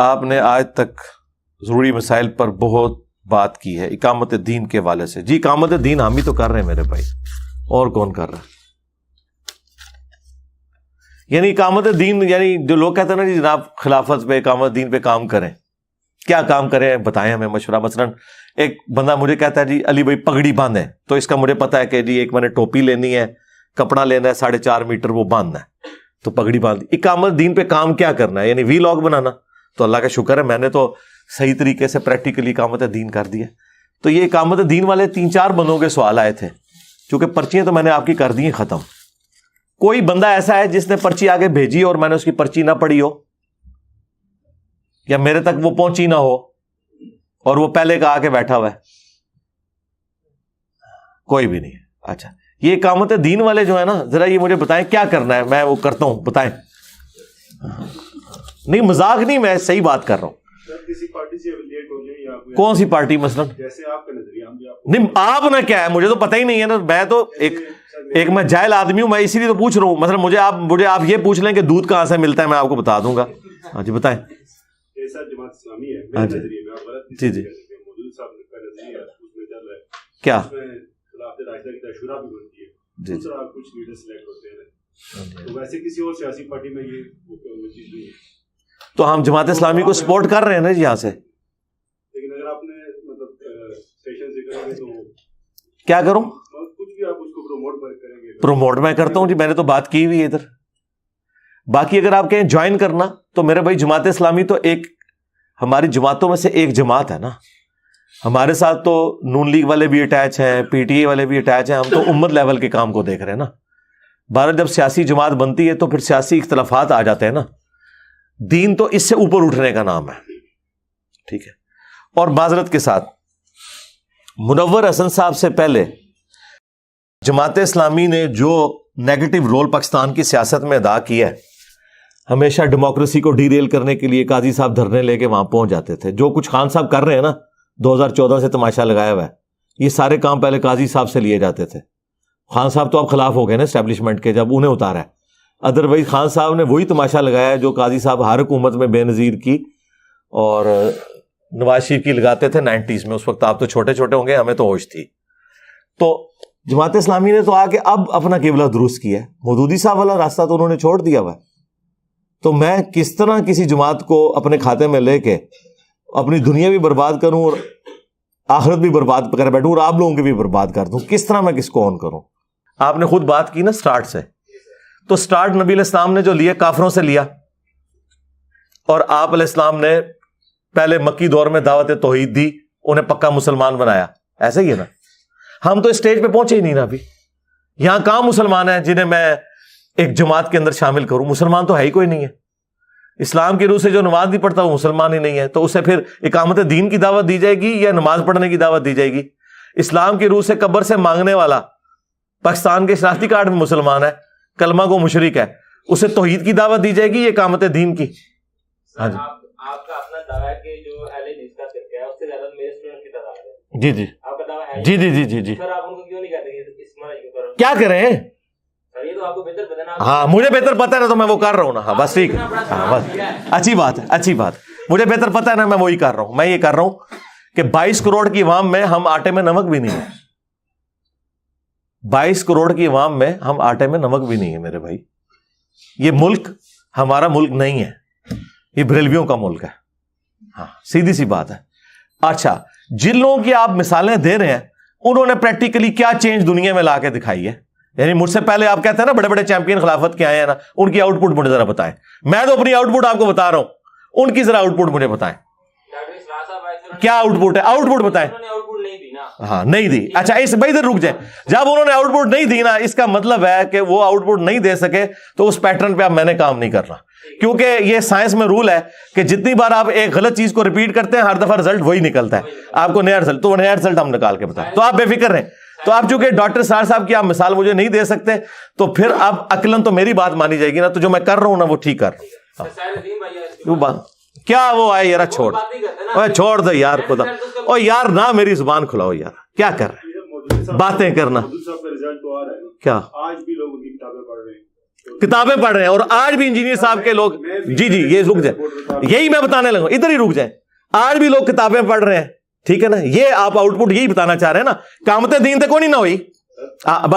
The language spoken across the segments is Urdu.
آپ نے آج تک ضروری مسائل پر بہت بات کی ہے اقامت دین کے حوالے سے. جی اقامت دین ہم ہی تو کر رہے ہیں میرے بھائی, اور کون کر رہا ہے؟ یعنی اقامت دین, یعنی جو لوگ کہتے ہیں نا جی جناب خلافت پہ اقامت دین پہ کام کریں, کیا کام کریں بتائیں ہمیں مشورہ. مثلا ایک بندہ مجھے کہتا ہے جی علی بھائی پگڑی باندھیں, تو اس کا مجھے پتا ہے کہ جی ایک میں نے ٹوپی لینی ہے, کپڑا لینا ہے 4.5 میٹر, وہ باندھنا ہے, تو پگڑی باندھ. اقامت دین پہ کام کیا کرنا ہے, یعنی وی لاگ بنانا. تو اللہ کا شکر ہے میں نے تو صحیح طریقے سے پریکٹیکلی اقامت دین کر دیا. تو یہ اقامت دین والے 3-4 بندوں کے سوال آئے تھے, چونکہ پرچیاں تو میں نے آپ کی کر دی ہیں ختم. کوئی بندہ ایسا ہے جس نے پرچی آگے بھیجی اور میں نے اس کی پرچی نہ پڑھی ہو, یا میرے تک وہ پہنچی نہ ہو اور وہ پہلے کا آ کے بیٹھا ہوا ہے؟ کوئی بھی نہیں ہے. اچھا یہ اقامت دین والے جو ہے نا, ذرا یہ مجھے بتائیں کیا کرنا ہے, میں وہ کرتا ہوں, بتائیں. نہیں مذاق نہیں, میں صحیح بات کر رہا ہوں. کسی پارٹی سے ریلیٹ ہو جائے یا کون سی پارٹی مثلا؟ جیسے آپ کا نظریہ. نہیں آپ نہ کیا ہے, مجھے تو پتہ ہی نہیں ہے نا, میں تو ایک میں جاہل آدمی ہوں, میں اسی لیے تو پوچھ رہا ہوں. مثلا مجھے آپ یہ پوچھ لیں کہ دودھ کہاں سے ملتا ہے, میں آپ کو بتا دوں گا. ہاں جی بتائیں. جیسا جماعت اسلامی ہے میرے نظریے میں, آپ غلط جی جی مودودی صاحب کا نظریہ اس میں چل رہا ہے, کیا اس میں خلافت راشدہ کی شورا بھی بنتی ہے, دوسرا کچھ لیڈر سلیکٹ ہوتے ہیں. تو ویسے کسی اور سیاسی پارٹی میں یہ چیز نہیں ہے. تو ہم جماعت اسلامی کو سپورٹ کر رہے ہیں نا جی یہاں سے. لیکن اگر آپ نے مطلب اسٹیشن سے کریں گے تو کیا کروں, کچھ بھی آپ اس کو پروموٹ کریں گے. پروموٹ میں کرتا ہوں جی, میں نے تو بات کی ہوئی ہے ادھر. باقی اگر آپ کہیں جوائن کرنا تو میرے بھائی جماعت اسلامی تو ایک ہماری جماعتوں میں سے ایک جماعت ہے نا. ہمارے ساتھ تو نون لیگ والے بھی اٹیچ ہیں, پی ٹی اے والے بھی اٹیچ ہیں, ہم تو امت لیول کے کام کو دیکھ رہے ہیں نا. بہرحال جب سیاسی جماعت بنتی ہے تو پھر سیاسی اختلافات آ جاتے ہیں نا. دین تو اس سے اوپر اٹھنے کا نام ہے, ٹھیک ہے. اور معذرت کے ساتھ منور حسن صاحب سے پہلے جماعت اسلامی نے جو نیگیٹو رول پاکستان کی سیاست میں ادا کیا ہے, ہمیشہ ڈیموکریسی کو ڈی ریل کرنے کے لیے قاضی صاحب دھرنے لے کے وہاں پہنچ جاتے تھے. جو کچھ خان صاحب کر رہے ہیں نا 2014 سے تماشا لگایا ہوا ہے, یہ سارے کام پہلے قاضی صاحب سے لیے جاتے تھے. خان صاحب تو اب خلاف ہو گئے نا اسٹیبلشمنٹ کے, جب انہیں اتارا ہے. ادروائز خان صاحب نے وہی تماشا لگایا جو قاضی صاحب ہر حکومت میں بے نظیر کی اور نواز شریف کی لگاتے تھے 90s میں. اس وقت آپ تو چھوٹے چھوٹے ہوں گے, ہمیں تو ہوش تھی. تو جماعت اسلامی نے تو آ کے اب اپنا قبلہ درست کیا ہے. مودودی صاحب والا راستہ تو انہوں نے چھوڑ دیا ہوا ہے. تو میں کس طرح کسی جماعت کو اپنے کھاتے میں لے کے اپنی دنیا بھی برباد کروں اور آخرت بھی برباد کر بیٹھوں اور آپ لوگوں کی بھی برباد کر دوں؟ کس طرح میں کس کو آن کروں؟ آپ نے خود بات کی نا سٹارٹ سے, تو سٹارٹ نبی علیہ السلام نے جو لیا کافروں سے لیا, اور آپ علیہ السلام نے پہلے مکی دور میں دعوت توحید دی, انہیں پکا مسلمان بنایا. ایسا ہی ہے نا. ہم تو اسٹیج پہ پہنچے ہی نہیں نا ابھی. یہاں کہاں مسلمان ہیں جنہیں میں ایک جماعت کے اندر شامل کروں؟ مسلمان تو ہے ہی کوئی نہیں ہے. اسلام کی روح سے جو نماز نہیں پڑھتا وہ مسلمان ہی نہیں ہے. تو اسے پھر اقامت دین کی دعوت دی جائے گی یا نماز پڑھنے کی دعوت دی جائے گی؟ اسلام کی روح سے قبر سے مانگنے والا پاکستان کے شناختی کارڈ میں مسلمان ہے, کلمہ کو مشرک ہے, اسے توحید کی دعوت دی جائے گی یا اقامت دین کی؟ ہاں جی آپ کا اپنا دعویٰ ہے کہ جو اہل حدیث کا فرقہ ہے اس سے زیادہ میرے اسٹوڈنٹ کی تعداد ہے. جی جی آپ کا دعویٰ ہے. جی جی جی جی جی. سر آپ ان کو کیوں نہیں کہتے کہ اس میں کیوں کرو؟ کیا کریں؟ یہ تو آپ کو بہتر پتہ نا. ہاں مجھے بہتر پتہ ہے نا, تو میں وہ کر رہا ہوں نا. ہاں بس ٹھیک ہے, ہاں بس اچھی بات ہے, اچھی بات. مجھے بہتر پتہ ہے نا, میں وہی کر رہا ہوں. میں یہ کر رہا ہوں کہ 22 کروڑ کی عوام میں ہم آٹے میں نمک بھی نہیں ہے. 22 کروڑ کی عوام میں ہم آٹے میں نمک بھی نہیں ہے میرے بھائی. یہ ملک ہمارا ملک نہیں ہے, یہ بریلویوں کا ملک ہے. ہاں سیدھی سی بات ہے. اچھا جن لوگوں کی آپ مثالیں دے رہے ہیں انہوں نے پریکٹیکلی کیا چینج دنیا میں لا کے دکھائی ہے؟ یعنی مجھ سے پہلے آپ کہتے ہیں نا بڑے بڑے چیمپئن خلافت کے آئے ہیں نا, ان کی آؤٹ پٹ مجھے ذرا بتائیں. میں تو اپنی آؤٹ پٹ آپ کو بتا رہا ہوں, ان کی ذرا آؤٹ پٹ مجھے بتائیں. کیا آؤٹ پٹ ہے؟ آؤٹ پٹ بتائیں. ہاں نہیں دی. اچھا اس بھائی ادھر رک جائیں. جب انہوں نے آؤٹ پٹ نہیں دی نا, اس کا مطلب ہے کہ وہ آؤٹ پٹ نہیں دے سکے, تو اس پیٹرن پہ اب میں نے کام نہیں کرنا. کیونکہ یہ سائنس میں رول ہے کہ جتنی بار آپ ایک غلط چیز کو ریپیٹ کرتے ہیں ہر دفعہ رزلٹ وہی نکلتا ہے. آپ کو نیا رزلٹ, تو وہ نیا رزلٹ ہم نکال کے بتائیں. تو آپ بے فکر رہیں. تو آپ چونکہ ڈاکٹر سار صاحب کی آپ مثال مجھے نہیں دے سکتے, تو پھر اب عقلن تو میری بات مانی جائے گی نا. تو جو میں کر رہا ہوں نا وہ ٹھیک کر رہا ہوں. کیا وہ آئے یار, چھوڑ دو یار خدا. او یار نہ میری زبان کھلاؤ یار, کیا کر رہے باتیں کرنا. کیا آج بھی لوگ ان کی کتابیں پڑھ رہے ہیں. کتابیں پڑھ رہے ہیں, اور آج بھی انجینئر صاحب کے لوگ, جی یہ رک جائیں, یہی میں بتانے لگا, ادھر ہی رک جائیں. آج بھی لوگ کتابیں پڑھ رہے ہیں, ٹھیک ہے نا, یہ آپ آؤٹ پٹ یہی بتانا چاہ رہے ہیں نا, قامت دین تک کوئی نہیں نہ ہوئی.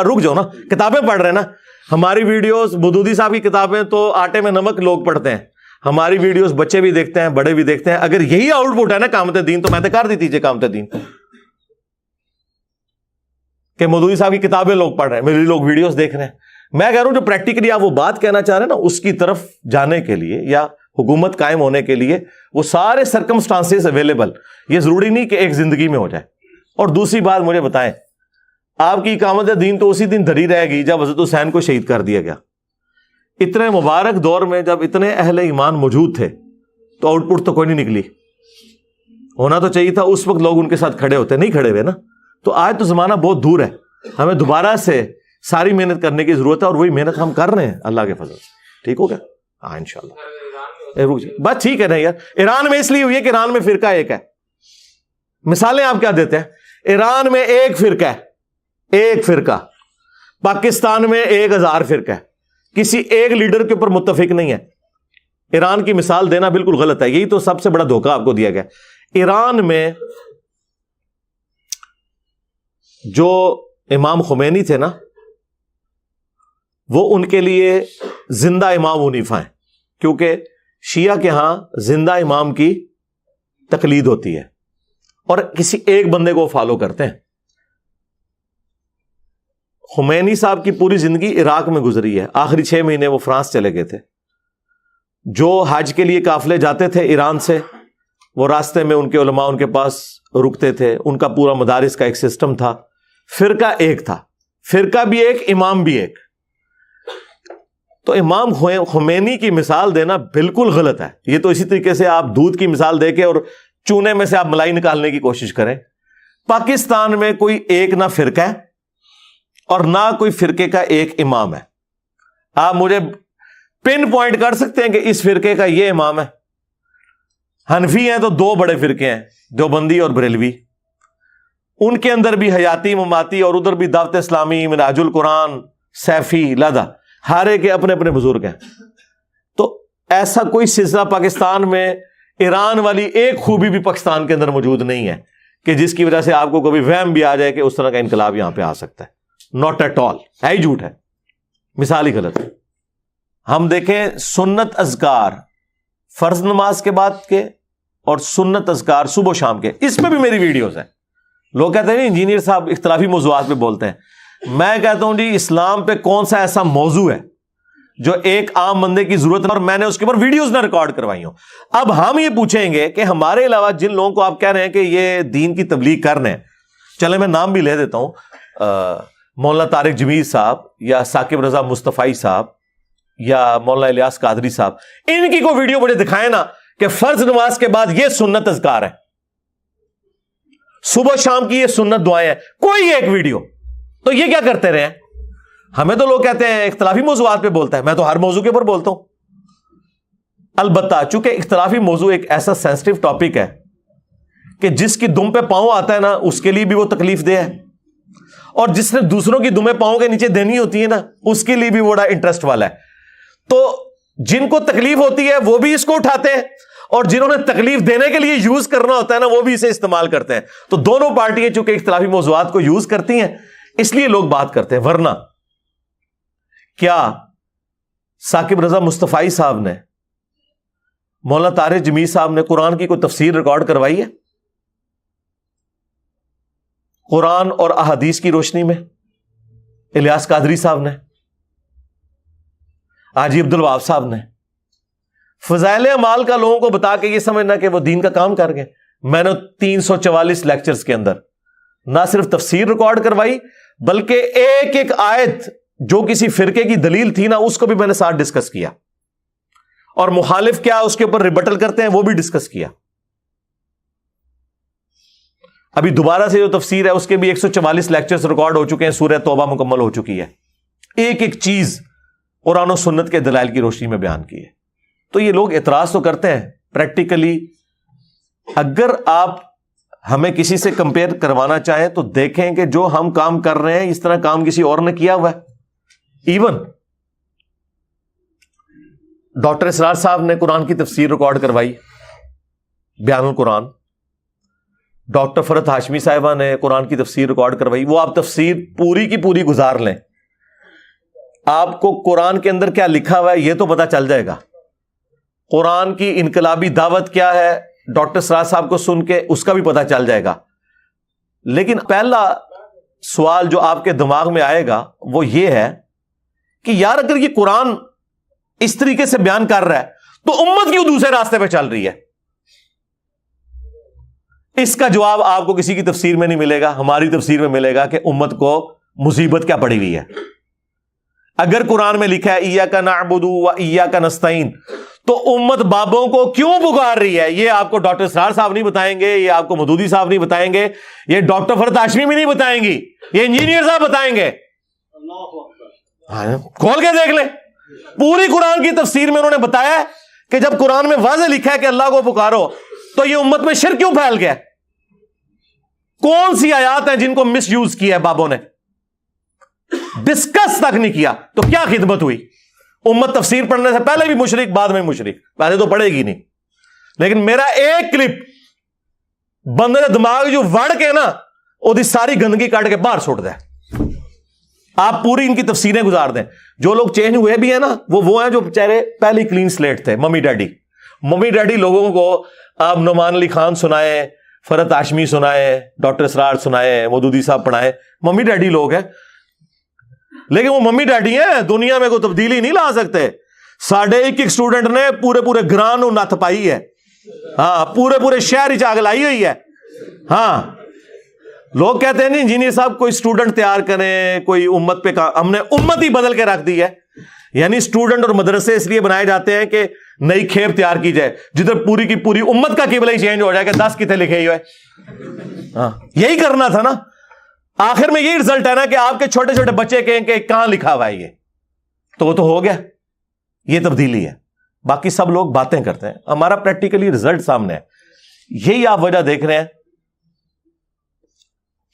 رک جاؤ نا, کتابیں پڑھ رہے ہیں نا. ہماری ویڈیوز, مودودی صاحب کی کتابیں تو آٹے میں نمک لوگ پڑھتے ہیں, ہماری ویڈیوز بچے بھی دیکھتے ہیں, بڑے بھی دیکھتے ہیں. اگر یہی آؤٹ پٹ ہے نا قامت دین, تو میں تو کر دی دیجیے قامت دین کہ مودودی صاحب کی کتابیں لوگ پڑھ رہے ہیں, میری لوگ ویڈیوز دیکھ رہے ہیں. میں کہہ رہا ہوں جو پریکٹیکلی آپ وہ بات کہنا چاہ رہے ہیں نا, اس کی طرف جانے کے لیے یا حکومت قائم ہونے کے لیے وہ سارے سرکمسٹانسز اویلیبل, یہ ضروری نہیں کہ ایک زندگی میں ہو جائے. اور دوسری بات مجھے بتائیں, آپ کی اقامت دین تو اسی دن دھری رہے گی جب حضرت حسین کو شہید کر دیا گیا. اتنے مبارک دور میں جب اتنے اہل ایمان موجود تھے تو آؤٹ پٹ تو کوئی نہیں نکلی. ہونا تو چاہیے تھا اس وقت لوگ ان کے ساتھ کھڑے ہوتے, نہیں کھڑے ہوئے نا. تو آج تو زمانہ بہت دور ہے, ہمیں دوبارہ سے ساری محنت کرنے کی ضرورت ہے, اور وہی محنت ہم کر رہے ہیں اللہ کے فضل سے. ٹھیک ہو گیا؟ ہاں انشاءاللہ. بات ٹھیک ہے نا یار. ایران میں اس لیے ہوئی ہے کہ ایران میں فرقہ ایک ہے. مثالیں آپ کیا دیتے ہیں؟ ایران میں ایک فرقہ ہے, ایک فرقہ. پاکستان میں 1000 فرقہ ہے, کسی ایک لیڈر کے اوپر متفق نہیں ہے. ایران کی مثال دینا بالکل غلط ہے, یہی تو سب سے بڑا دھوکہ آپ کو دیا گیا. ایران میں جو امام خمینی تھے نا, وہ ان کے لیے زندہ امام حنیفہ ہیں, کیونکہ شیعہ کے ہاں زندہ امام کی تقلید ہوتی ہے اور کسی ایک بندے کو فالو کرتے ہیں. خمینی صاحب کی پوری زندگی عراق میں گزری ہے, آخری 6 مہینے وہ فرانس چلے گئے تھے. جو حج کے لیے قافلے جاتے تھے ایران سے, وہ راستے میں ان کے علماء ان کے پاس رکتے تھے, ان کا پورا مدارس کا ایک سسٹم تھا. فرقہ ایک تھا, فرقہ بھی ایک, امام بھی ایک. تو امام خمینی کی مثال دینا بالکل غلط ہے. یہ تو اسی طریقے سے آپ دودھ کی مثال دے کے اور چونے میں سے آپ ملائی نکالنے کی کوشش کریں. پاکستان میں کوئی ایک نہ فرقہ ہے اور نہ کوئی فرقے کا ایک امام ہے. آپ مجھے پن پوائنٹ کر سکتے ہیں کہ اس فرقے کا یہ امام ہے؟ حنفی ہیں تو 2 بڑے فرقے ہیں, دیوبندی اور بریلوی. ان کے اندر بھی حیاتی, مماتی, اور ادھر بھی دعوت اسلامی, منہاج القرآن, سیفی, لادا, ہر ایک کے اپنے اپنے بزرگ ہیں. تو ایسا کوئی سلسلہ پاکستان میں, ایران والی ایک خوبی بھی پاکستان کے اندر موجود نہیں ہے کہ جس کی وجہ سے آپ کو کبھی وہم بھی آ جائے کہ اس طرح کا انقلاب یہاں پہ آ سکتا ہے. ناٹ ایٹ آل, ہے ہی جھوٹ ہے, مثال ہی غلط ہے. ہم دیکھیں سنت اذکار فرض نماز کے بعد کے اور سنت اذکار صبح و شام کے, اس میں بھی میری ویڈیوز ہیں. لوگ کہتے ہیں انجینئر صاحب اختلافی موضوعات پہ بولتے ہیں. میں کہتا ہوں جی اسلام پہ کون سا ایسا موضوع ہے جو ایک عام بندے کی ضرورت ہے اور میں نے اس کے اوپر ویڈیوز نہ ریکارڈ کروائی ہوں. اب ہم یہ پوچھیں گے کہ ہمارے علاوہ جن لوگوں کو آپ کہہ رہے ہیں کہ یہ دین کی تبلیغ کر رہے ہیں, چلے میں نام بھی لے دیتا ہوں, مولانا طارق جمیل صاحب یا ثاقب رضا مصطفی صاحب یا مولانا الیاس قادری صاحب, ان کی کوئی ویڈیو مجھے دکھائے نا کہ فرض نماز کے بعد یہ سنت اذکار ہے, صبح شام کی یہ سنت دعائیں ہیں, کوئی ایک ویڈیو. تو یہ کیا کرتے رہے ہیں؟ ہمیں تو لوگ کہتے ہیں اختلافی موضوعات پہ بولتا ہے, میں تو ہر موضوع کے اوپر بولتا ہوں. البتہ چونکہ اختلافی موضوع ایک ایسا سینسٹیو ٹاپک ہے کہ جس کی دم پہ پاؤں آتا ہے نا, اس کے لیے بھی وہ تکلیف دہ ہے, اور جس نے دوسروں کی دمیں پاؤں کے نیچے دینی ہوتی ہے نا, اس کے لیے بھی بڑا انٹرسٹ والا ہے. تو جن کو تکلیف ہوتی ہے وہ بھی اس کو اٹھاتے ہیں, اور جنہوں نے تکلیف دینے کے لیے یوز کرنا ہوتا ہے نا, وہ بھی اسے استعمال کرتے ہیں. تو دونوں پارٹیاں چونکہ اختلافی موضوعات کو یوز کرتی ہیں, اس لیے لوگ بات کرتے ہیں. ورنہ کیا ثاقب رضا مصطفی صاحب نے, مولانا طارق جمیل صاحب نے قرآن کی کوئی تفسیر ریکارڈ کروائی ہے قرآن اور احادیث کی روشنی میں؟ الیاس قادری صاحب نے, حاجی عبد الوہاب صاحب نے. فضائل اعمال کا لوگوں کو بتا کے یہ سمجھنا کہ وہ دین کا کام کر گئے. میں نے 344 لیکچرز کے اندر نہ صرف تفسیر ریکارڈ کروائی, بلکہ ایک ایک آیت جو کسی فرقے کی دلیل تھی نا, اس کو بھی میں نے ساتھ ڈسکس کیا, اور مخالف کیا اس کے اوپر ریبٹل کرتے ہیں وہ بھی ڈسکس کیا. ابھی دوبارہ سے جو تفسیر ہے اس کے بھی 144 لیکچرز ریکارڈ ہو چکے ہیں, سورہ توبہ مکمل ہو چکی ہے. ایک ایک چیز قرآن و سنت کے دلائل کی روشنی میں بیان کی ہے. تو یہ لوگ اعتراض تو کرتے ہیں پریکٹیکلی. اگر آپ ہمیں کسی سے کمپیئر کروانا چاہیں تو دیکھیں کہ جو ہم کام کر رہے ہیں اس طرح کام کسی اور نے کیا ہوا ہے. ایون ڈاکٹر اسرار صاحب نے قرآن کی تفسیر ریکارڈ کروائی، بیان القرآن. ڈاکٹر فرحت ہاشمی صاحبہ نے قرآن کی تفسیر ریکارڈ کروائی. وہ آپ تفسیر پوری کی پوری گزار لیں، آپ کو قرآن کے اندر کیا لکھا ہوا ہے یہ تو پتا چل جائے گا. قرآن کی انقلابی دعوت کیا ہے ڈاکٹر اسرار صاحب کو سن کے اس کا بھی پتا چل جائے گا. لیکن پہلا سوال جو آپ کے دماغ میں آئے گا وہ یہ ہے کہ یار اگر یہ قرآن اس طریقے سے بیان کر رہا ہے تو امت کیوں دوسرے راستے پہ چل رہی ہے؟ اس کا جواب آپ کو کسی کی تفسیر میں نہیں ملے گا، ہماری تفسیر میں ملے گا کہ امت کو مصیبت کیا پڑی ہوئی ہے. اگر قرآن میں لکھا ہے ایاک نعبد و ایاک نستعین تو امت بابوں کو کیوں پکار رہی ہے یہ آپ کو ڈاکٹر اسرار صاحب نہیں بتائیں گے، یہ آپ کو مودودی صاحب نہیں بتائیں گے، یہ ڈاکٹر فرحت ہاشمی بھی نہیں بتائیں گی، یہ انجینئر صاحب بتائیں گے. کھول کے دیکھ لیں، پوری قرآن کی تفسیر میں انہوں نے بتایا کہ جب قرآن میں واضح لکھا ہے کہ اللہ کو پکارو تو یہ امت میں شرک کیوں پھیل گیا؟ کون سی آیات ہیں جن کو مس یوز کیا ہے بابوں نے؟ ڈسکس تک نہیں کیا تو کیا خدمت ہوئی؟ امت تفسیر پڑھنے سے پہلے بھی مشرک، بعد میں مشرک، پہلے تو پڑھے گی نہیں. لیکن میرا ایک کلپ بندے کا دماغ جو وڑ کے نا وہ ساری گندگی کاٹ کے باہر چھوڑ دے. آپ پوری ان کی تفسیریں گزار دیں. جو لوگ چینج ہوئے بھی ہیں نا وہ ہیں جو بیچارے پہلی کلین سلیٹ تھے، ممی ڈیڈی لوگوں کو آپ نعمان علی خان سنائے، فرحت ہاشمی سنائے، ڈاکٹر اسرار سنائے، مودودی صاحب پڑھائے، ممی ڈیڈی لوگ ہیں. لیکن وہ ممی ڈیڈی ہیں، دنیا میں کوئی تبدیلی نہیں لا سکتے. ساڑھے ایک اسٹوڈنٹ نے پورے گران نت پائی ہے. ہاں، پورے شہر آگ لائی ہوئی ہے. ہاں، لوگ کہتے ہیں نہیں انجینئر صاحب کوئی اسٹوڈنٹ تیار کریں، کوئی امت پہ ہم نے امت ہی بدل کے رکھ دی ہے. یعنی اسٹوڈنٹ اور مدرسے اس لیے بنائے جاتے ہیں کہ نئی کھیپ تیار کی جائے جدھر پوری کی پوری امت کا قبلہ ہی چینج ہو جائے کہ 10 کتنے لکھے ہی ہوئے. ہاں، یہی کرنا تھا نا. آخر میں یہی رزلٹ ہے نا کہ آپ کے چھوٹے چھوٹے بچے کہیں کہ کہاں لکھا ہوا ہے یہ، تو وہ تو ہو گیا. یہ تبدیلی ہے. باقی سب لوگ باتیں کرتے ہیں، ہمارا پریکٹیکلی رزلٹ سامنے ہے. یہی آپ وجہ دیکھ رہے ہیں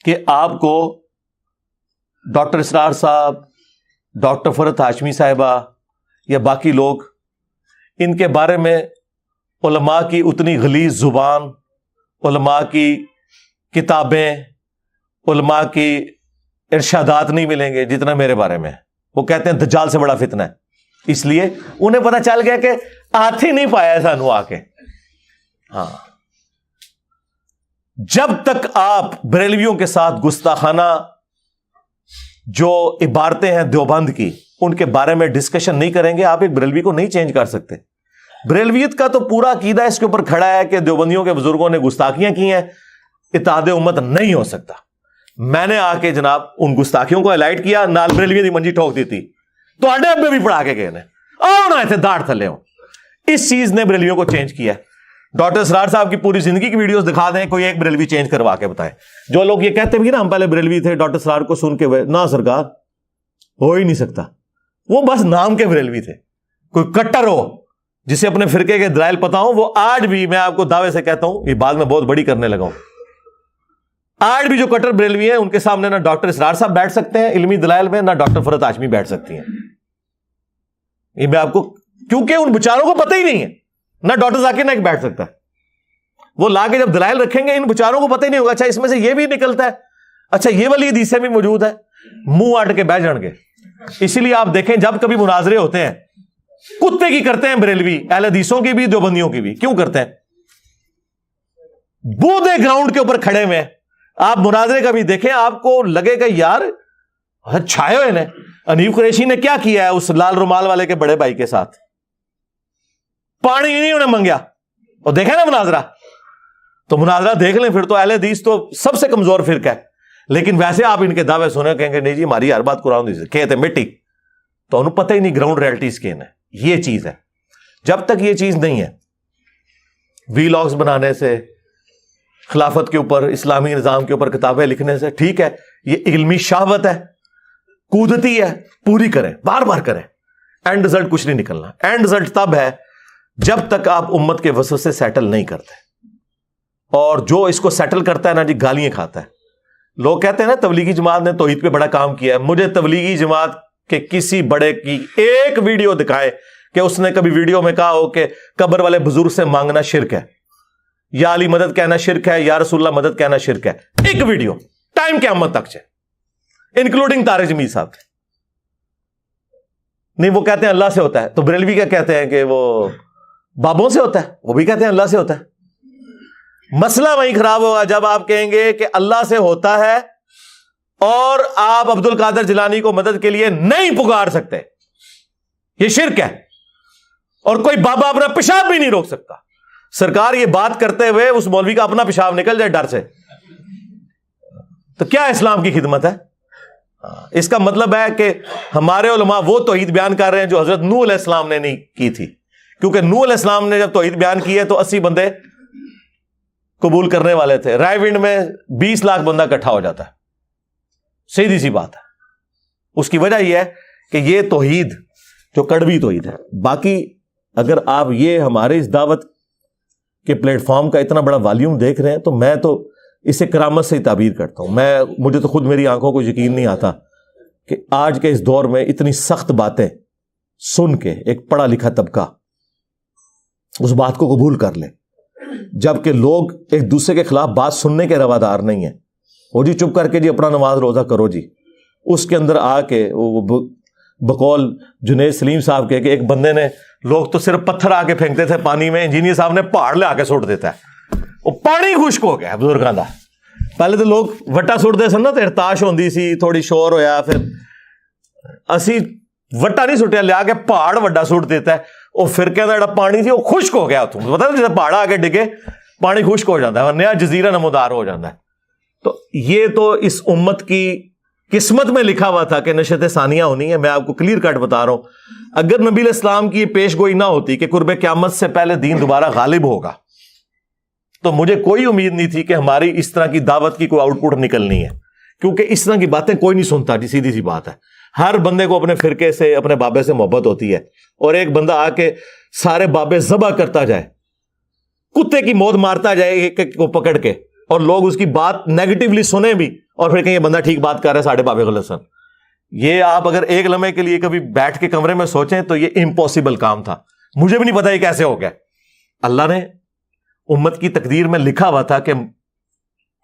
کہ آپ کو ڈاکٹر اسرار صاحب، ڈاکٹر فرحت ہاشمی صاحبہ یا باقی لوگ، ان کے بارے میں علماء کی اتنی غلیظ زبان، علماء کی کتابیں، علماء کی ارشادات نہیں ملیں گے جتنا میرے بارے میں. وہ کہتے ہیں دجال سے بڑا فتنہ ہے، اس لیے انہیں پتا چل گیا کہ ہاتھ ہی نہیں پایا سانو آ کے. ہاں، جب تک آپ بریلویوں کے ساتھ گستاخانہ جو عبارتیں ہیں دیوبند کی ان کے بارے میں ڈسکشن نہیں کریں گے، آپ ایک بریلوی کو نہیں چینج کر سکتے. بریلویت کا تو پورا عقیدہ اس کے اوپر کھڑا ہے کہ دیوبندیوں کے بزرگوں نے گستاخیاں کی ہیں، اتحاد امت نہیں ہو سکتا. میں نے آ کے جناب ان گستاخیوں کو ہائلائٹ کیا، نال بریلوی دی منجی ٹھوک دی تھی تو اڈے ابے بھی پڑھا کے گئے نے آنا تھے داڑھ تھلے ہوں. اس چیز نے بریلویوں کو چینج کیا. ڈاکٹر اسرار صاحب کی پوری زندگی کی ویڈیوز دکھا دیں، کوئی ایک بریلوی چینج کروا کے بتائے. جو لوگ یہ کہتے بھی نا ہم پہلے بریلوی تھے ڈاکٹر اسرار کو سن کے ہوئے، نہ سرکار، ہو ہی نہیں سکتا. وہ بس نام کے بریلوی تھے. کوئی کٹر ہو جسے اپنے فرقے کے دلائل پتا ہوں، وہ آج بھی میں آپ کو دعوے سے کہتا ہوں، یہ بات میں بہت بڑی کرنے لگا ہوں، آج بھی جو کٹر بریلوی ہیں ان کے سامنے نہ ڈاکٹر اسرار صاحب بیٹھ سکتے ہیں علمی دلائل میں، نہ ڈاکٹر فرحت ہاشمی بیٹھ سکتی ہیں. یہ میں آپ کو، کیونکہ ان بیچاروں کو پتہ ہی نہیں ہے، نہ ڈاکٹر ذاکر نائک بیٹھ سکتا ہے. وہ لا کے جب دلائل رکھیں گے ان بیچاروں کو پتہ ہی نہیں ہوگا اچھا اس میں سے یہ بھی نکلتا ہے، اچھا یہ والی حدیثیں بھی موجود ہے، منہ آٹ کے بیٹھ جان گے. اسی لیے آپ دیکھیں جب کبھی مناظرے ہوتے ہیں کتے کی کرتے ہیں بریلوی، اہل حدیثوں کی بھی دیوبندیوں کی بھی. کیوں کرتے ہیں؟ بودے گراؤنڈ کے اوپر کھڑے ہوئے. آپ مناظرے کا بھی دیکھیں، آپ کو لگے گا یار چھائے ہوئے نے. انیف قریشی نے کیا کیا ہے اس لال رومال والے کے بڑے بھائی کے ساتھ؟ پانی نہیں انہیں منگیا. اور دیکھیں نا مناظرہ، تو مناظرہ دیکھ لیں پھر تو اہل حدیث تو سب سے کمزور فرقہ ہے. لیکن ویسے آپ ان کے دعوے سنیں کہیں گے نہیں جی ہماری ہر بات قرآن حدیث کہتے مٹی، تو انہیں پتہ ہی نہیں گراؤنڈ ریئلٹیز کیا ہے. یہ چیز ہے. جب تک یہ چیز نہیں ہے، وی لاگز بنانے سے، خلافت کے اوپر، اسلامی نظام کے اوپر کتابیں لکھنے سے، ٹھیک ہے یہ علمی شہوت ہے، کودتی ہے، پوری کریں، بار بار کریں، اینڈ رزلٹ کچھ نہیں نکلنا. اینڈ رزلٹ تب ہے جب تک آپ امت کے وسوسے سیٹل نہیں کرتے. اور جو اس کو سیٹل کرتا ہے نا جی گالیاں کھاتا ہے. لوگ کہتے ہیں نا تبلیغی جماعت نے توحید پہ بڑا کام کیا ہے. مجھے تبلیغی جماعت کے کسی بڑے کی ایک ویڈیو دکھائے کہ اس نے کبھی ویڈیو میں کہا ہو کہ قبر والے بزرگ سے مانگنا شرک ہے, یا علی مدد کہنا شرک ہے, یا رسول اللہ مدد کہنا شرک ہے. ایک ویڈیو ٹائم قیامت تک انکلوڈنگ طارق جمیل صاحب کے. نہیں, وہ کہتے ہیں اللہ سے ہوتا ہے. تو بریلوی کیا کہتے ہیں کہ وہ بابوں سے ہوتا ہے, وہ بھی کہتے ہیں اللہ سے ہوتا ہے. مسئلہ وہیں خراب ہوگا جب آپ کہیں گے کہ اللہ سے ہوتا ہے اور آپ عبد القادر جیلانی کو مدد کے لیے نہیں پکار سکتے. یہ شرک ہے, اور کوئی بابا اپنا پیشاب بھی نہیں روک سکتا. سرکار یہ بات کرتے ہوئے اس مولوی کا اپنا پیشاب نکل جائے ڈر سے, تو کیا اسلام کی خدمت ہے؟ اس کا مطلب ہے کہ ہمارے علماء وہ توحید بیان کر رہے ہیں جو حضرت نوح علیہ السلام نے نہیں کی تھی, کیونکہ نوح علیہ السلام نے جب توحید بیان کی ہے تو 80 بندے قبول کرنے والے تھے. رائے ونڈ میں 20 لاکھ بندہ اکٹھا ہو جاتا ہے. سیدھی سی بات ہے. اس کی وجہ یہ ہے کہ یہ توحید جو کڑوی توحید ہے. باقی اگر آپ یہ ہمارے اس دعوت کے پلیٹ فارم کا اتنا بڑا والیوم دیکھ رہے ہیں تو میں تو اسے کرامت سے ہی تعبیر کرتا ہوں. مجھے تو خود میری آنکھوں کو یقین نہیں آتا کہ آج کے اس دور میں اتنی سخت باتیں سن کے ایک پڑھا لکھا طبقہ اس بات کو قبول کر لے, جبکہ لوگ ایک دوسرے کے خلاف بات سننے کے روادار نہیں ہیں. وہ جی چپ کر کے جی اپنا نماز روزہ کرو جی. اس کے اندر آ کے بقول جنید سلیم صاحب کے کہ ایک بندے نے, لوگ تو صرف پتھر آ کے پھینکتے تھے پانی میں, انجینئر صاحب نے پہاڑ لے آ کے سوٹ دیتا ہے. وہ پانی خشک ہو گیا بزرگاں دا. پہلے تو لوگ وٹا سٹتے سن نا, تو ارتاش ہوندی سی, تھوڑی شور ہویا, پھر اسی وٹا نہیں سٹیا, لیا کے پہاڑ وڈا سٹ دیتا ہے. وہ فرقے کا جڑا پانی سی وہ خشک ہو گیا اتوں, پتا جیسے پہاڑ آ کے ڈگے پانی خشک ہو جاتا ہے, نیا جزیرہ نمودار ہو جاتا ہے. تو یہ تو اس امت کی قسمت میں لکھا ہوا تھا کہ نشت ثانیہ ہونی ہے. میں آپ کو کلیئر کٹ بتا رہا ہوں, اگر نبی علیہ السلام کی پیش گوئی نہ ہوتی کہ قرب قیامت سے پہلے دین دوبارہ غالب ہوگا, تو مجھے کوئی امید نہیں تھی کہ ہماری اس طرح کی دعوت کی کوئی آؤٹ پٹ نکلنی ہے, کیونکہ اس طرح کی باتیں کوئی نہیں سنتا جی. سیدھی سی بات ہے, ہر بندے کو اپنے فرقے سے, اپنے بابے سے محبت ہوتی ہے, اور ایک بندہ آ کے سارے بابے ذبح کرتا جائے, کتے کی موت مارتا جائے ایک ایک کو پکڑ کے, اور لوگ اس کی بات نیگیٹیولی سنیں بھی, اور پھر کہیں یہ بندہ ٹھیک بات کر رہا ہے, ساڑھے بابے غلط سن. یہ آپ اگر ایک لمحے کے لیے کبھی بیٹھ کے کمرے میں سوچیں تو یہ امپاسبل کام تھا. مجھے بھی نہیں پتا یہ کیسے ہو گیا. اللہ نے امت کی تقدیر میں لکھا ہوا تھا کہ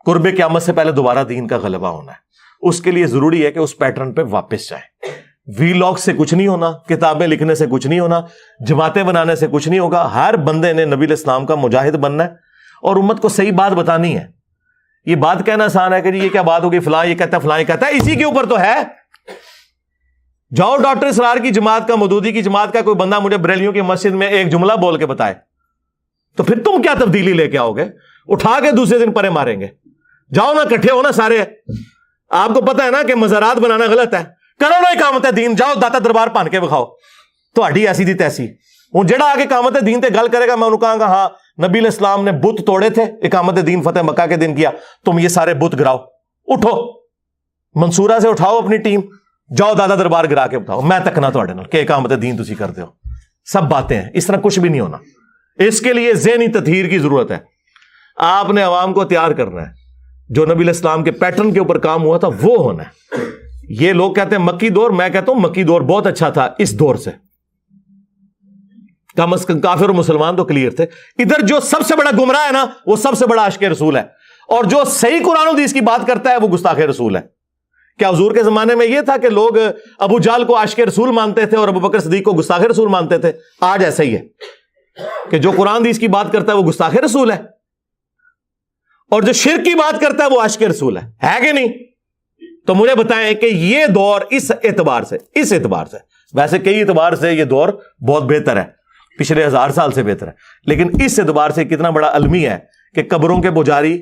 قرب قیامت سے پہلے دوبارہ دین کا غلبہ ہونا ہے. اس کے لیے ضروری ہے کہ اس پیٹرن پہ واپس جائیں. وی لاگ سے کچھ نہیں ہونا, کتابیں لکھنے سے کچھ نہیں ہونا, جماعتیں بنانے سے کچھ نہیں ہوگا. ہر بندے نے نبی علیہ السلام کا مجاہد بننا ہے اور امت کو صحیح بات بتانی ہے. یہ بات کہنا آسان ہے کہ جی یہ کیا بات ہوگی, فلاں یہ کہتا ہے, فلاں یہ کہتا ہے, اسی کے اوپر تو ہے. جاؤ ڈاکٹر اسرار کی جماعت کا, مودودی کی جماعت کا کوئی بندہ مجھے بریلیوں کی مسجد میں ایک جملہ بول کے بتائے, تو پھر تم کیا تبدیلی لے کے آؤ گے؟ اٹھا کے دوسرے دن پرے ماریں گے. جاؤ نا, کٹھے ہو نا سارے. آپ کو پتا ہے نا کہ مزارات بنانا غلط ہے, کرو نا اقامت دین, جاؤ داتا دربار پان کے بکھاؤ. تو ہڈی ایسی دی تیسی. ہوں جڑا آگے اقامت دین تے گل کرے گا, میں انہوں کہاں گا ہاں نبی علیہ السلام نے بت توڑے تھے, اقامت دین فتح مکہ کے دن کیا, تم یہ سارے بت گراؤ. اٹھو, منصورہ سے اٹھاؤ اپنی ٹیم, جاؤ دادا دربار گرا کے بتاؤ, میں تکنا تو کہ اقامت دین تسی کرتے ہو. سب باتیں ہیں, اس طرح کچھ بھی نہیں ہونا. اس کے لیے ذہنی تطہیر کی ضرورت ہے. آپ نے عوام کو تیار کرنا ہے, جو نبی علیہ السلام کے پیٹرن کے اوپر کام ہوا تھا وہ ہونا ہے. یہ لوگ کہتے ہیں مکی دور, میں کہتا ہوں مکی دور بہت اچھا تھا اس دور سے. کم از کم کافر اور مسلمان تو کلیئر تھے. ادھر جو سب سے بڑا گمراہ ہے نا, وہ سب سے بڑا عاشق رسول ہے, اور جو صحیح قرآن و حدیث کی بات کرتا ہے وہ گستاخ رسول ہے. کیا حضور کے زمانے میں یہ تھا کہ لوگ ابو جہل کو عاشق رسول مانتے تھے اور ابو بکر صدیق کو گستاخ رسول مانتے تھے؟ آج ایسا ہی ہے کہ جو قرآن حدیث کی بات کرتا ہے وہ گستاخ رسول ہے, اور جو شرک کی بات کرتا ہے وہ عاشق رسول ہے کہ نہیں؟ تو مجھے بتائیں کہ یہ دور اس اعتبار سے, ویسے کئی اعتبار سے یہ دور بہت بہتر ہے, پچھلے 1000 سال سے بہتر ہے, لیکن اس اعتبار سے کتنا بڑا المی ہے کہ قبروں کے پجاری,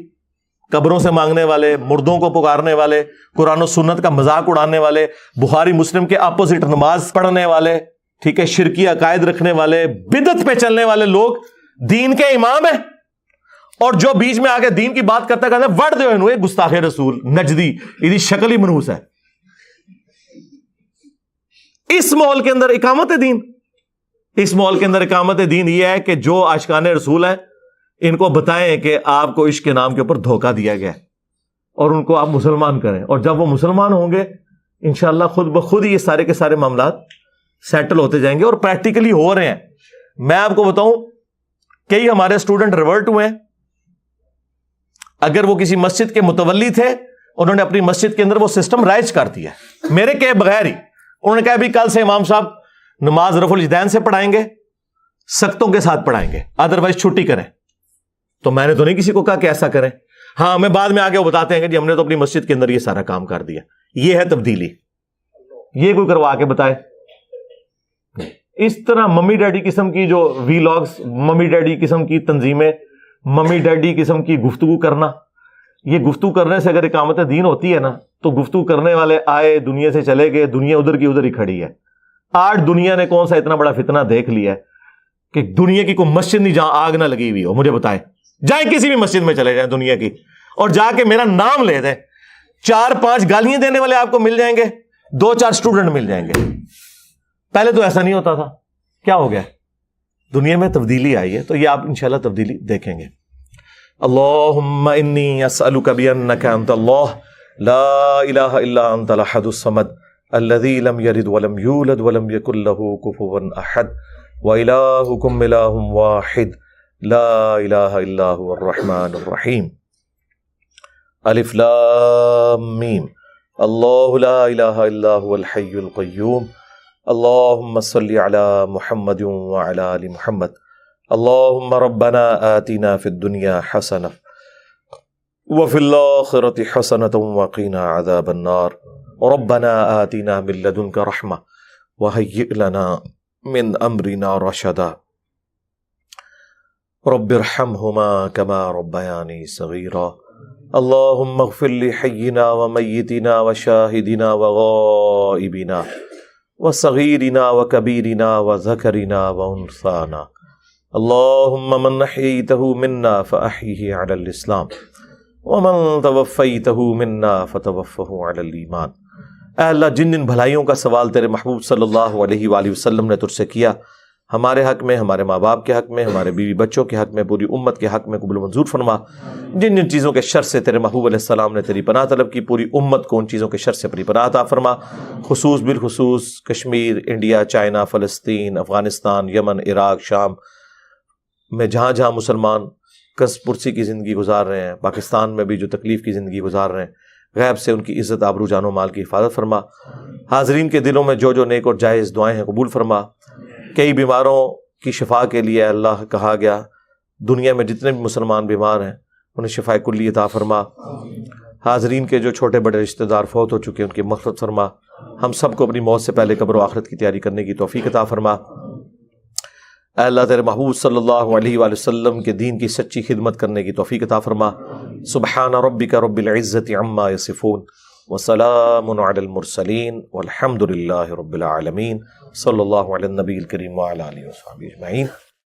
قبروں سے مانگنے والے, مردوں کو پکارنے والے, قرآن و سنت کا مذاق اڑانے والے, بخاری مسلم کے اپوزٹ نماز پڑھنے والے, ٹھیک ہے, شرکی عقائد رکھنے والے, بدعت پہ چلنے والے لوگ دین کے امام ہیں, اور جو بیچ میں آگے دین کی بات کرتا ہے کہتے ہیں وڑ دو انہوں گستاخ رسول نجدی, یہ شکل ہی منحوس ہے. اس ماحول کے اندر اقامت دین یہ ہے کہ جو عاشقان رسول ہیں ان کو بتائیں کہ آپ کو عشق کے نام کے اوپر دھوکہ دیا گیا ہے, اور ان کو آپ مسلمان کریں, اور جب وہ مسلمان ہوں گے انشاءاللہ خود بخود یہ سارے کے سارے معاملات سیٹل ہوتے جائیں گے اور پریکٹیکلی ہو رہے ہیں. میں آپ کو بتاؤں کئی ہمارے اسٹوڈنٹ ریورٹ ہوئے ہیں. اگر وہ کسی مسجد کے متولی تھے, انہوں نے اپنی مسجد کے اندر وہ سسٹم رائج کر دیا میرے کہے بغیر ہی. انہوں نے کہا بھی کل سے امام صاحب نماز رفع الیدین سے پڑھائیں گے, سختوں کے ساتھ پڑھائیں گے, ادروائز چھٹی کریں. تو میں نے تو نہیں کسی کو کہا کہ ایسا کریں. ہاں ہمیں بعد میں آگے وہ بتاتے ہیں کہ جی ہم نے تو اپنی مسجد کے اندر یہ سارا کام کر دیا. یہ ہے تبدیلی. یہ کوئی کروا کے بتائے. اس طرح ممی ڈیڈی قسم کی جو وی لاگز, ممی ڈیڈی قسم کی تنظیمیں, ممی ڈیڈی قسم کی گفتگو کرنا, یہ گفتگو کرنے سے اگر اقامت دین ہوتی ہے نا تو گفتگو کرنے والے آئے, دنیا سے چلے گئے, دنیا ادھر کی ادھر ہی کھڑی ہے. آج دنیا نے کون سا اتنا بڑا فتنہ دیکھ لیا ہے کہ دنیا کی کوئی مسجد نہیں جہاں آگ نہ لگی ہوئی ہو. مجھے بتائیں, جائیں کسی بھی مسجد میں چلے جائیں دنیا کی اور جا کے میرا نام لے دیں, 4-5 گالیاں دینے والے آپ کو مل جائیں گے, 2-4 اسٹوڈنٹ مل جائیں گے. پہلے تو ایسا نہیں ہوتا تھا. کیا ہو گیا؟ دنیا میں تبدیلی آئی ہے. تو یہ آپ انشاءاللہ تبدیلی دیکھیں گے. اللہم انی اسألک بانک انت اللہ لا الہ الا انت الاحد الصمد الذی لم یلد ولم یولد ولم یکن له کفوا احد والہکم الہ واحد لا الہ الا هو الرحمن الرحیم. الف لام میم اللہ لا الہ الا هو الحی القیوم. اللہم صلی علی محمد وعلی آل محمد. اللہم ربنا آتنا فی الدنیا حسنہ وفی الآخرۃ حسنۃ وقنا عذاب النار. ربنا آتنا من لدنک رحمہ وہیئ لنا من امرنا رشدا. رب ارحمہما کما ربیانی صغیرا. اللہم اغفر لحینا ومیتنا وشاہدنا وغائبنا وصغیرنا وکبیرنا وذکرنا وانثانا. اللہم من احییتہ منا فاحیہ علی الاسلام ومن توفیتہ منا فتوفہ علی الایمان. اے اللہ, جن جن بھلائیوں کا سوال تیرے محبوب صلی اللہ علیہ وآلہ وسلم نے تجھ سے کیا, ہمارے حق میں, ہمارے ماں باپ کے حق میں, ہمارے بیوی بچوں کے حق میں, پوری امت کے حق میں قبول منظور فرما. جن جن چیزوں کے شر سے تیرے محبوب علیہ السلام نے تیری پناہ طلب کی, پوری امت کو ان چیزوں کے شر سے اپنی پناہ عطا فرما. خصوص بالخصوص کشمیر, انڈیا, چائنا, فلسطین, افغانستان, یمن, عراق, شام میں جہاں جہاں مسلمان کس پرسی کی زندگی گزار رہے ہیں, پاکستان میں بھی جو تکلیف کی زندگی گزار رہے ہیں, غیب سے ان کی عزت, آبرو, جان و مال کی حفاظت فرما. حاضرین کے دلوں میں جو جو نیک اور جائز دعائیں ہیں قبول فرما. کئی بیماروں کی شفا کے لیے اللہ کہا گیا, دنیا میں جتنے بھی مسلمان بیمار ہیں انہیں شفا کلی عطا فرما. حاضرین کے جو چھوٹے بڑے رشتہ دار فوت ہو چکے ہیں ان کی مغفرت فرما. ہم سب کو اپنی موت سے پہلے قبر و آخرت کی تیاری کرنے کی توفیق عطا فرما. اے اللہ, تیرے محبوب صلی اللہ علیہ وآلہ وسلم کے دین کی سچی خدمت کرنے کی توفیق عطا فرما. سبحان ربک رب العزت عما یصفون وسلام علی المرسلین والحمد للہ رب العالمین. صلی اللہ علی النبی الکریم وعلی آلہ وصحبہ اجمعین.